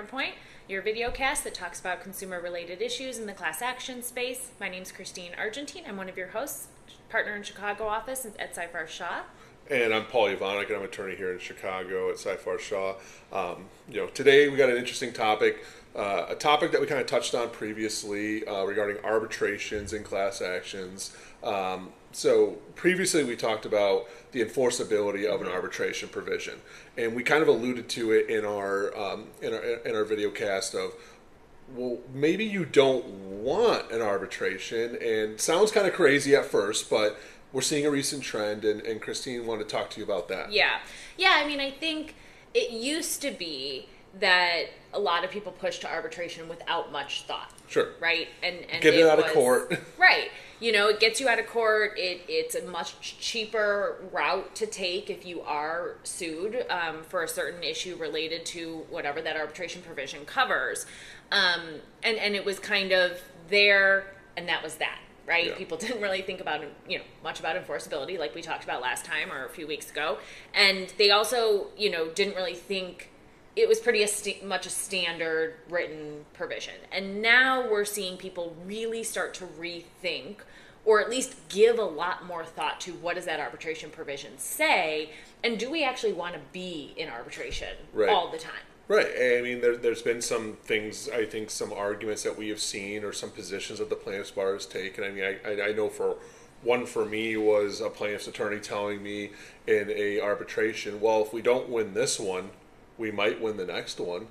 Counterpoint, your videocast that talks about consumer-related issues in the class action space. My name's Christine Argentine. I'm one of your hosts, partner in Chicago office at Seyfarth Shaw. And I'm Paul Ivanek, and I'm an attorney here in Chicago at Seyfarth Shaw. Today we got an interesting topic, a topic that we kind of touched on previously regarding arbitrations and class actions. So previously we talked about the enforceability of an arbitration provision, and we kind of alluded to it in our video cast of, well, maybe you don't want an arbitration, and sounds kind of crazy at first, but we're seeing a recent trend, and Christine wanted to talk to you about that. Yeah. I mean, I think it used to be that a lot of people pushed to arbitration without much thought. Sure. Right? And get it out of court. Right. It gets you out of court. It's a much cheaper route to take if you are sued for a certain issue related to whatever that arbitration provision covers. And it was kind of there, and that was that. Right? Yeah. People didn't really think about, much about enforceability like we talked about last time or a few weeks ago. And they also, didn't really think it was pretty much a standard written provision. And now we're seeing people really start to rethink, or at least give a lot more thought to what does that arbitration provision say, and do we actually want to be in arbitration all the time? Right. I mean, there's been some things, I think, some arguments that we have seen, or some positions that the plaintiff's bar has taken. I mean, I know for me was a plaintiff's attorney telling me in a arbitration, well, if we don't win this one, we might win the next one,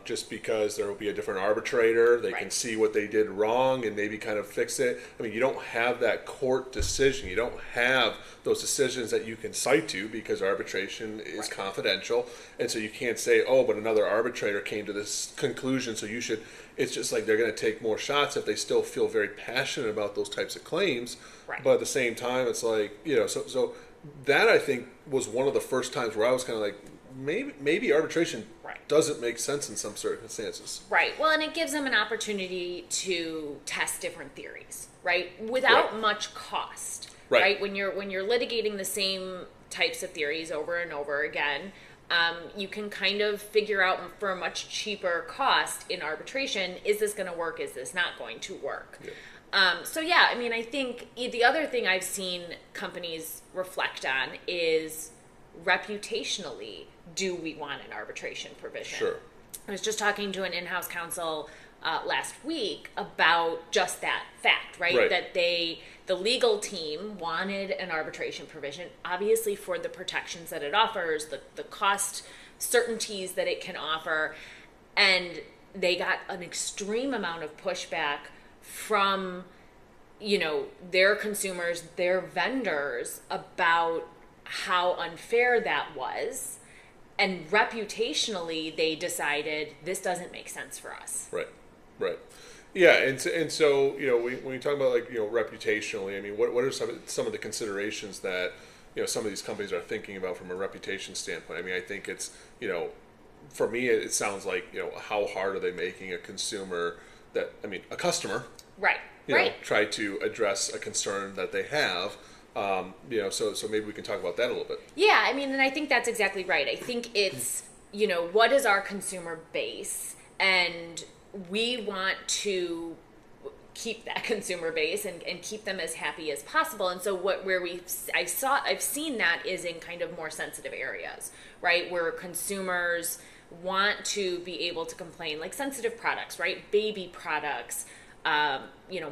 just because there will be a different arbitrator. They can see what they did wrong and maybe kind of fix it. I mean, you don't have that court decision. You don't have those decisions that you can cite to because arbitration is confidential. And so you can't say, oh, but another arbitrator came to this conclusion, so you should. It's just like they're going to take more shots if they still feel very passionate about those types of claims. Right. But at the same time, it's like, so that I think was one of the first times where I was kind of like, maybe arbitration doesn't make sense in some circumstances. Right. Well, and it gives them an opportunity to test different theories, right? Without much cost, right? When you're litigating the same types of theories over and over again, you can kind of figure out for a much cheaper cost in arbitration, is this going to work? Is this not going to work? Yeah. I mean, I think the other thing I've seen companies reflect on is reputationally, do we want an arbitration provision? Sure. I was just talking to an in-house counsel last week about just that fact, right? That the legal team wanted an arbitration provision, obviously for the protections that it offers, the cost certainties that it can offer, and they got an extreme amount of pushback from, their consumers, their vendors, about how unfair that was, and reputationally they decided this doesn't make sense for us. Right. Yeah, and so when you talk about reputationally, I mean, what are some of the considerations that some of these companies are thinking about from a reputation standpoint? I mean, I think it's for me it sounds like how hard are they making a customer try to address a concern that they have. So maybe we can talk about that a little bit. Yeah, I mean, and I think that's exactly right. I think it's, what is our consumer base? And we want to keep that consumer base and keep them as happy as possible. And so I've seen that is in kind of more sensitive areas, right? Where consumers want to be able to complain, like sensitive products, right? Baby products,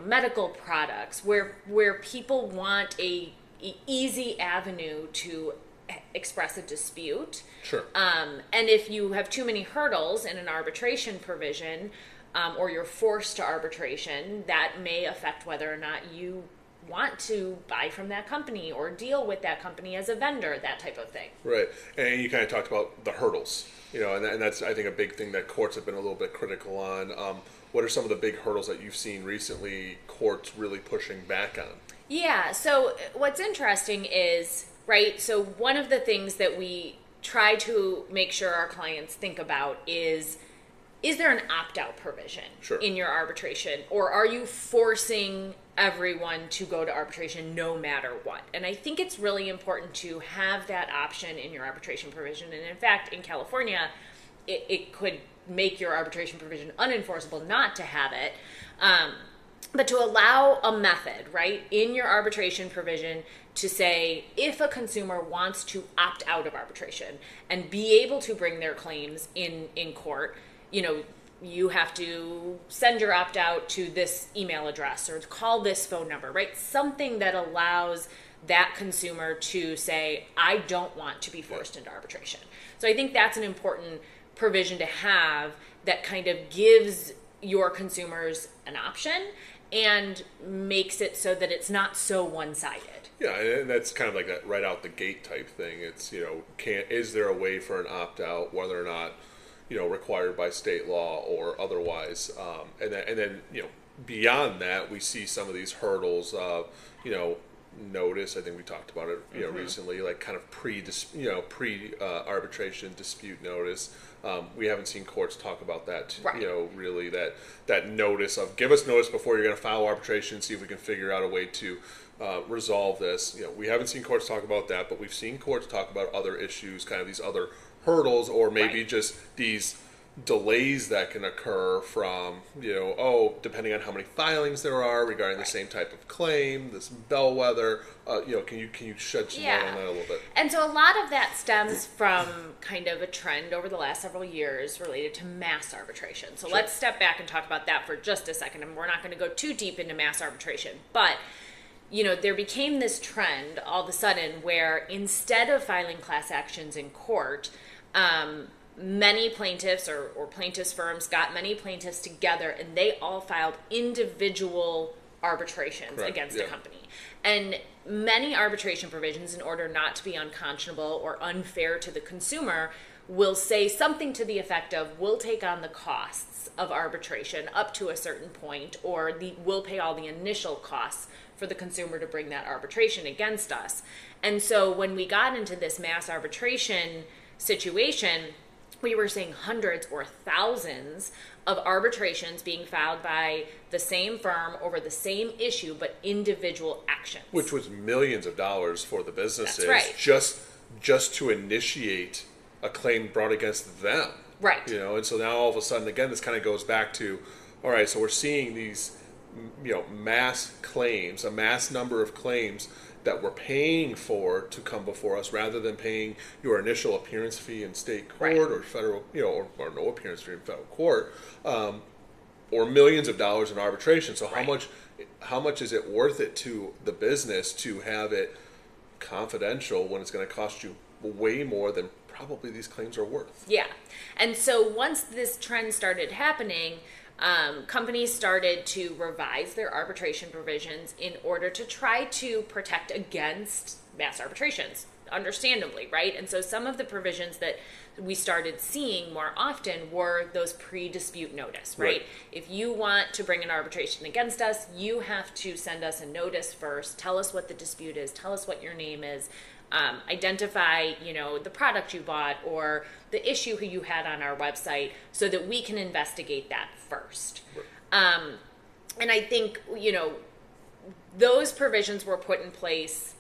medical products, where people want a easy avenue to express a dispute. Sure. And if you have too many hurdles in an arbitration provision, or you're forced to arbitration, that may affect whether or not you want to buy from that company or deal with that company as a vendor, that type of thing. Right. And you kind of talked about the hurdles, and that's, I think, a big thing that courts have been a little bit critical on. What are some of the big hurdles that you've seen recently courts really pushing back on? Yeah, so what's interesting is, so one of the things that we try to make sure our clients think about is there an opt-out provision in your arbitration? Or are you forcing everyone to go to arbitration no matter what? And I think it's really important to have that option in your arbitration provision. And in fact, in California, it could make your arbitration provision unenforceable not to have it. But to allow a method, right, in your arbitration provision to say if a consumer wants to opt out of arbitration and be able to bring their claims in court, you have to send your opt-out to this email address or call this phone number, right? Something that allows that consumer to say, I don't want to be forced into arbitration. So I think that's an important provision to have that kind of gives your consumers an option and makes it so that it's not so one-sided. Yeah, and that's kind of like that right out the gate type thing. It's, is there a way for an opt-out, whether or not, required by state law or otherwise. And then, beyond that, we see some of these hurdles of, notice. I think we talked about it, recently, like kind of pre arbitration dispute notice. We haven't seen courts talk about that, right. Really that notice of give us notice before you're going to file arbitration, see if we can figure out a way to resolve this. We haven't seen courts talk about that, but we've seen courts talk about other issues, kind of these other hurdles, or maybe right. just these delays that can occur from, depending on how many filings there are regarding right. the same type of claim, this bellwether, can you shed some light on that a little bit? And so a lot of that stems from kind of a trend over the last several years related to mass arbitration. So let's step back and talk about that for just a second, and we're not going to go too deep into mass arbitration, but there became this trend all of a sudden where instead of filing class actions in court, many plaintiffs or plaintiffs firms got many plaintiffs together and they all filed individual arbitrations against a company. And many arbitration provisions, in order not to be unconscionable or unfair to the consumer, will say something to the effect of, we'll take on the costs of arbitration up to a certain point, or we'll pay all the initial costs for the consumer to bring that arbitration against us. And so when we got into this mass arbitration situation, we were seeing hundreds or thousands of arbitrations being filed by the same firm over the same issue, but individual actions. Which was millions of dollars for the businesses. That's right. Just to initiate a claim brought against them. Right. And so now all of a sudden, again, this kind of goes back to, all right, so we're seeing these, mass claims, a mass number of claims that we're paying for to come before us, rather than paying your initial appearance fee in state court or federal, or no appearance fee in federal court, or millions of dollars in arbitration. So how much is it worth it to the business to have it confidential when it's going to cost you way more than probably these claims are worth? Yeah. And so once this trend started happening, companies started to revise their arbitration provisions in order to try to protect against mass arbitrations, understandably, right? And so some of the provisions that we started seeing more often were those pre-dispute notice, right? If you want to bring an arbitration against us, you have to send us a notice first, tell us what the dispute is, tell us what your name is, identify, the product you bought or the issue who you had on our website, so that we can investigate that first. And I think, those provisions were put in place,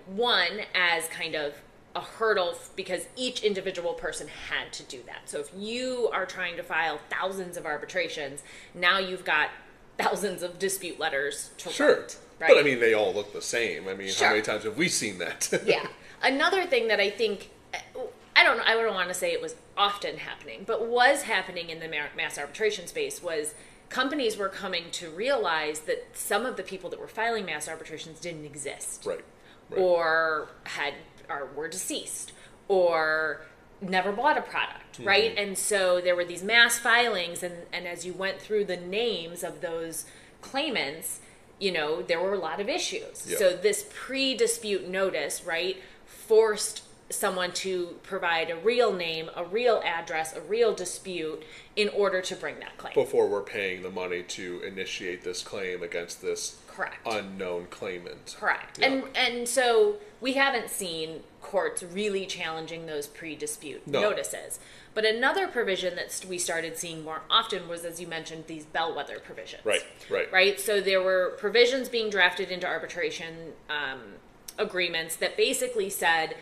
one, as kind of a hurdle because each individual person had to do that. So if you are trying to file thousands of arbitrations, now you've got thousands of dispute letters to write. Right? But they all look the same. How many times have we seen that? Yeah. Another thing that I think, I don't want to say it was often happening, but was happening in the mass arbitration space was companies were coming to realize that some of the people that were filing mass arbitrations didn't exist. Right. Or were deceased, or never bought a product, right? And so there were these mass filings, and as you went through the names of those claimants, there were a lot of issues. Yep. So this pre-dispute notice, right, forced someone to provide a real name, a real address, a real dispute in order to bring that claim. Before we're paying the money to initiate this claim against this Correct. Unknown claimant. Correct. Yeah. And so we haven't seen courts really challenging those pre-dispute notices. But another provision that we started seeing more often was, as you mentioned, these bellwether provisions. Right. So there were provisions being drafted into arbitration agreements that basically said,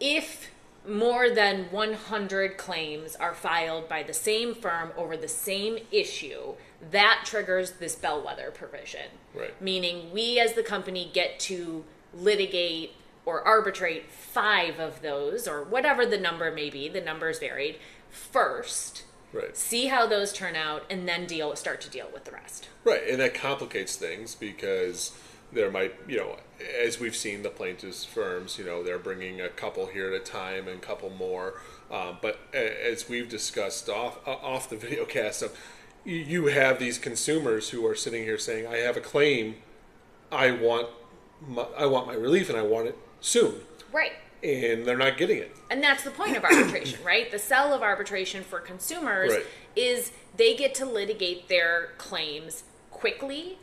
if more than 100 claims are filed by the same firm over the same issue, that triggers this bellwether provision. Right. Meaning we as the company get to litigate or arbitrate 5 of those, or whatever the number may be, the number's varied, first. Right. See how those turn out, and then start to deal with the rest. Right, and that complicates things because there might, as we've seen the plaintiffs' firms, they're bringing a couple here at a time and a couple more. But as we've discussed off the video cast, you have these consumers who are sitting here saying, "I have a claim, I want my relief, and I want it soon." Right. And they're not getting it. And that's the point of arbitration, right? The sell of arbitration for consumers Right. is they get to litigate their claims quickly,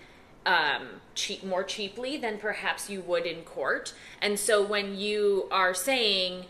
more cheaply than perhaps you would in court. And so when you are saying,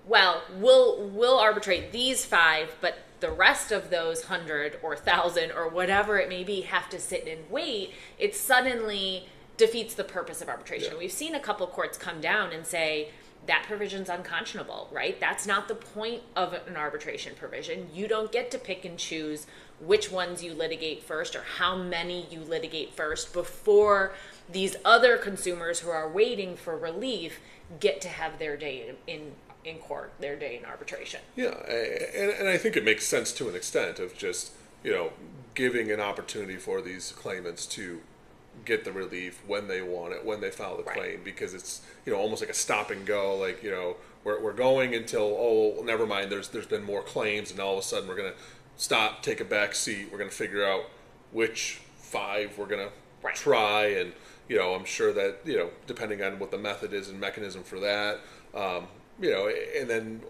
well, we'll arbitrate these 5, but the rest of those 100 or 1,000 or whatever it may be have to sit and wait, it suddenly defeats the purpose of arbitration. Yeah. We've seen a couple courts come down and say that provision's unconscionable, right? That's not the point of an arbitration provision. You don't get to pick and choose which ones you litigate first or how many you litigate first before these other consumers who are waiting for relief get to have their day in court, their day in arbitration. Yeah, and I think it makes sense to an extent of just, giving an opportunity for these claimants to get the relief when they want it, when they file the claim, because it's, almost like a stop and go, like, we're going until, oh, never mind, there's been more claims, and all of a sudden we're going to stop, take a back seat, we're going to figure out which 5 we're going to try, and, I'm sure that, depending on what the method is and mechanism for that, and then,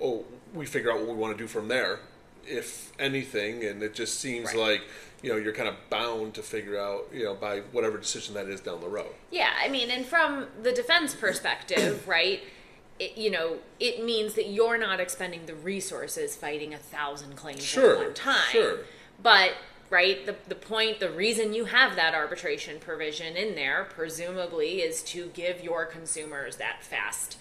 we figure out what we want to do from there, if anything, and it just seems like, you're kind of bound to figure out, by whatever decision that is down the road. Yeah, I mean, and from the defense perspective, right, it means that you're not expending the resources fighting 1,000 claims at one time. Sure. But, right, the reason you have that arbitration provision in there, presumably, is to give your consumers that fast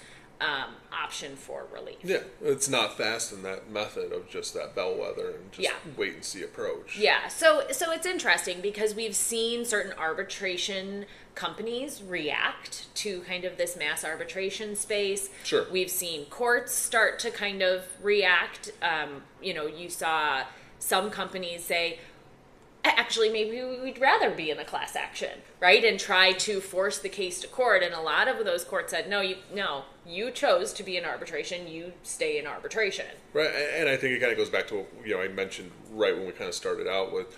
option for relief. Yeah, it's not fast in that method of just that bellwether and just wait and see approach. Yeah, so it's interesting because we've seen certain arbitration companies react to kind of this mass arbitration space. Sure. We've seen courts start to kind of react. You saw some companies say, actually, maybe we'd rather be in a class action, right? And try to force the case to court. And a lot of those courts said, no, you chose to be in arbitration. You stay in arbitration. Right. And I think it kind of goes back to what, I mentioned right when we kind of started out with,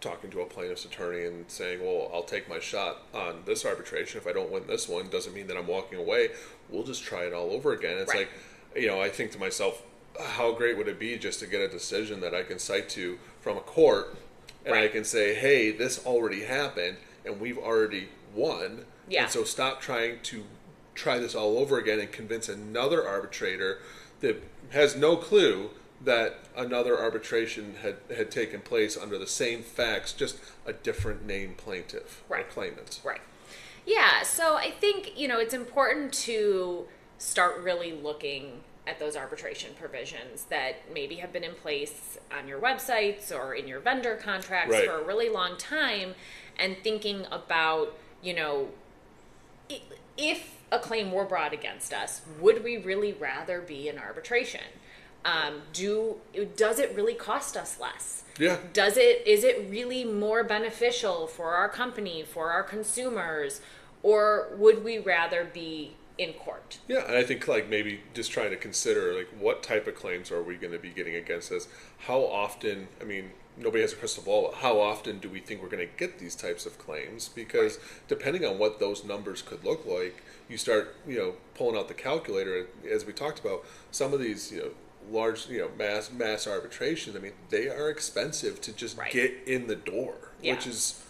talking to a plaintiff's attorney and saying, well, I'll take my shot on this arbitration. If I don't win this one, doesn't mean that I'm walking away. We'll just try it all over again. It's like, I think to myself, how great would it be just to get a decision that I can cite to from a court, and I can say, hey, this already happened, and we've already won. Yeah. And so stop trying to try this all over again and convince another arbitrator that has no clue that another arbitration had taken place under the same facts, just a different named plaintiff or claimant. Right. Yeah, so I think, it's important to start really looking at those arbitration provisions that maybe have been in place on your websites or in your vendor contracts for a really long time, and thinking about, if a claim were brought against us, would we really rather be in arbitration? Does it really cost us less? Yeah. Is it really more beneficial for our company, for our consumers, or would we rather be in court? Yeah, and I think maybe just trying to consider what type of claims are we going to be getting against us? How often, nobody has a crystal ball, but how often do we think we're going to get these types of claims? Because depending on what those numbers could look like, you start, pulling out the calculator, as we talked about, some of these, large, mass arbitrations, they are expensive to just get in the door, which is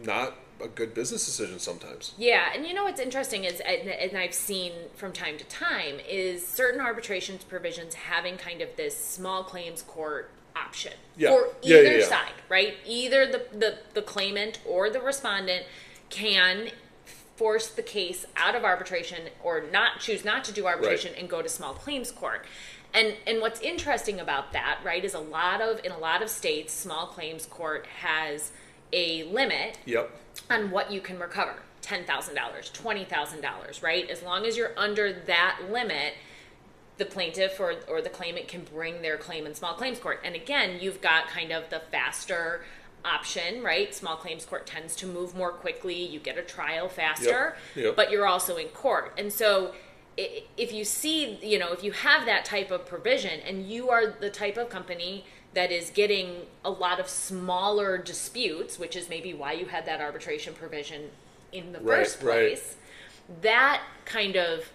not a good business decision sometimes. Yeah, and what's interesting is, and I've seen from time to time, is certain arbitrations provisions having kind of this small claims court option for either side, right? Either the claimant or the respondent can force the case out of arbitration or choose not to do arbitration and go to small claims court. And what's interesting about that, right, is in a lot of states, small claims court has a limit on what you can recover. $10,000, $20,000, right? As long as you're under that limit, the plaintiff or the claimant can bring their claim in small claims court. And again, you've got kind of the faster option, right? Small claims court tends to move more quickly. You get a trial faster, but you're also in court. And so if you see, if you have that type of provision and you are the type of company that is getting a lot of smaller disputes, which is maybe why you had that arbitration provision in the first place, that kind of,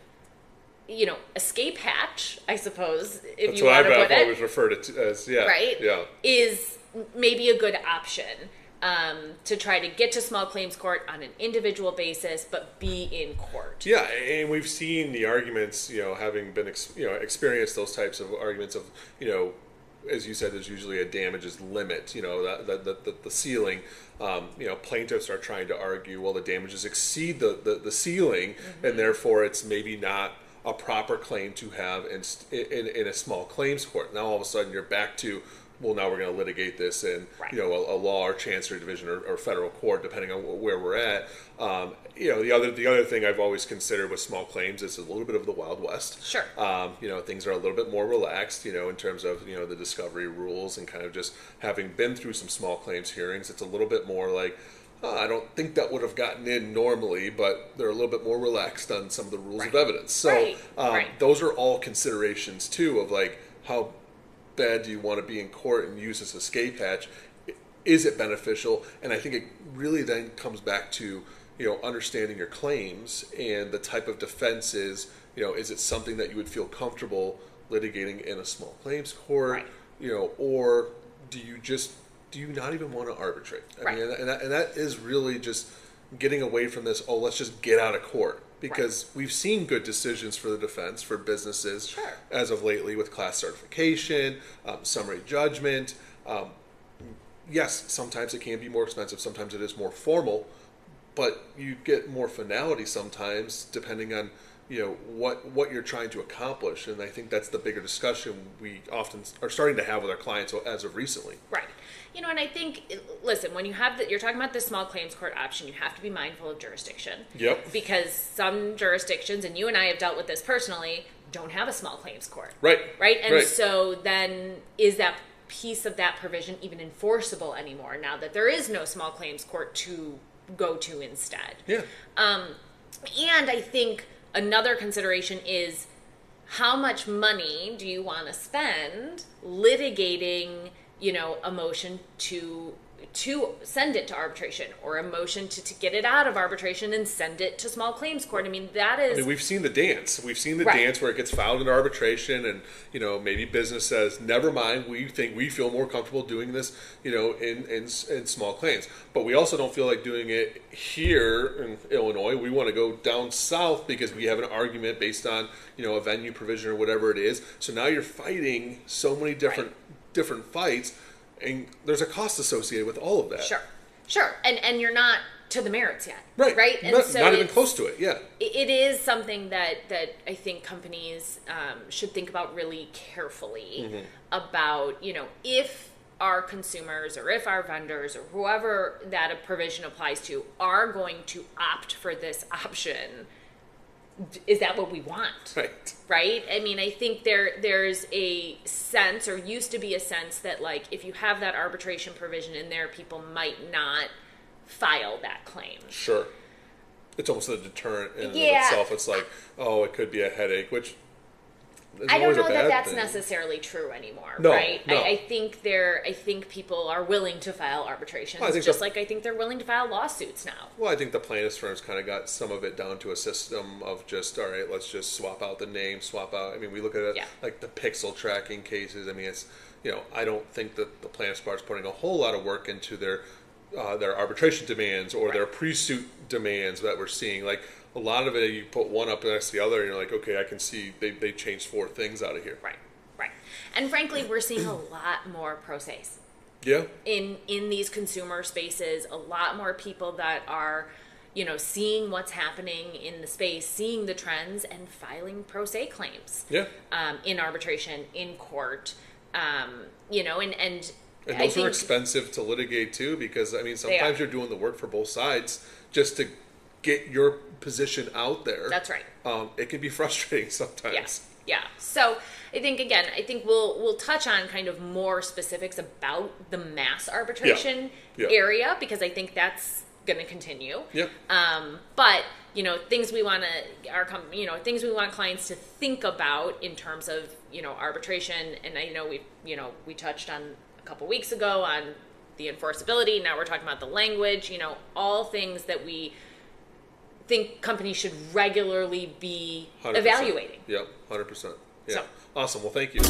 escape hatch, I suppose, if That's you want to put it. That's what I've always referred to it as, right? Is maybe a good option to try to get to small claims court on an individual basis, but be in court. Yeah, and we've seen the arguments, having been, experienced those types of arguments of, as you said, there's usually a damages limit, the ceiling. Plaintiffs are trying to argue, well, the damages exceed the ceiling, and therefore it's maybe not a proper claim to have in a small claims court. Now all of a sudden you're back to, well, now we're going to litigate this in a law or chancery division or federal court, depending on where we're at. The other thing I've always considered with small claims is a little bit of the Wild West. Sure. Things are a little bit more relaxed, in terms of the discovery rules, and kind of just having been through some small claims hearings, it's a little bit more like, I don't think that would have gotten in normally, but they're a little bit more relaxed on some of the rules of evidence. So those are all considerations too of like, how bad do you want to be in court and use this escape hatch? Is it beneficial? And I think it really then comes back to understanding your claims and the type of defense is it something that you would feel comfortable litigating in a small claims court, or do you not even want to arbitrate? I mean, and that is really just getting away from this, let's just get out of court. Because we've seen good decisions for the defense, for businesses, as of lately with class certification, summary judgment. Yes, sometimes it can be more expensive, sometimes it is more formal, but you get more finality sometimes depending on what you're trying to accomplish. And I think that's the bigger discussion we often are starting to have with our clients as of recently. Right. And I think, listen, when you're talking about the small claims court option, you have to be mindful of jurisdiction. Yep. Because some jurisdictions, and you and I have dealt with this personally, don't have a small claims court. Right. Right? And so then is that piece of that provision even enforceable anymore now that there is no small claims court to go to instead? Yeah. And I think another consideration is how much money do you want to spend litigating a motion to send it to arbitration, or a motion to get it out of arbitration and send it to small claims court. I mean, we've seen the dance. We've seen the dance where it gets filed in arbitration, and maybe business says, never mind, we feel more comfortable doing this, in small claims. But we also don't feel like doing it here in Illinois. We want to go down south because we have an argument based on a venue provision or whatever it is. So now you're fighting so many different fights, and there's a cost associated with all of that. Sure. And you're not to the merits yet. Right. And not even close to it, yeah. It is something that I think companies should think about really carefully about, if our consumers or if our vendors or whoever that a provision applies to are going to opt for this option, is that what we want? Right? I mean, I think there's a sense, or used to be a sense, that like if you have that arbitration provision in there, people might not file that claim. Sure. It's almost a deterrent in and of itself. It's like, it could be a headache, which I don't know that that's necessarily true anymore, right? No. I think people are willing to file arbitrations, like I think they're willing to file lawsuits now. Well, I think the plaintiffs' firms kind of got some of it down to a system of just, all right, let's just swap out the name, I mean, we look at it like the pixel tracking cases. I mean, it's, I don't think that the plaintiffs' bar is putting a whole lot of work into their arbitration demands or their pre-suit demands that we're seeing. Like, a lot of it, you put one up next to the other, and you're like, okay, I can see they changed 4 things out of here. Right. And frankly, we're seeing a lot more pro se's. Yeah. In these consumer spaces, a lot more people that are, seeing what's happening in the space, seeing the trends, and filing pro se claims. Yeah. In arbitration, in court, and those are expensive to litigate too, because sometimes you're doing the work for both sides just to get your position out there. That's right. It can be frustrating sometimes. Yeah. So I think we'll touch on kind of more specifics about the mass arbitration area, because I think that's going to continue. Yeah. But things we want things we want clients to think about in terms of arbitration, and I know we touched on a couple weeks ago on the enforceability. Now we're talking about the language. All things that we think companies should regularly be 100%. evaluating. Yeah, 100%. Yeah. So. Awesome. Well, thank you.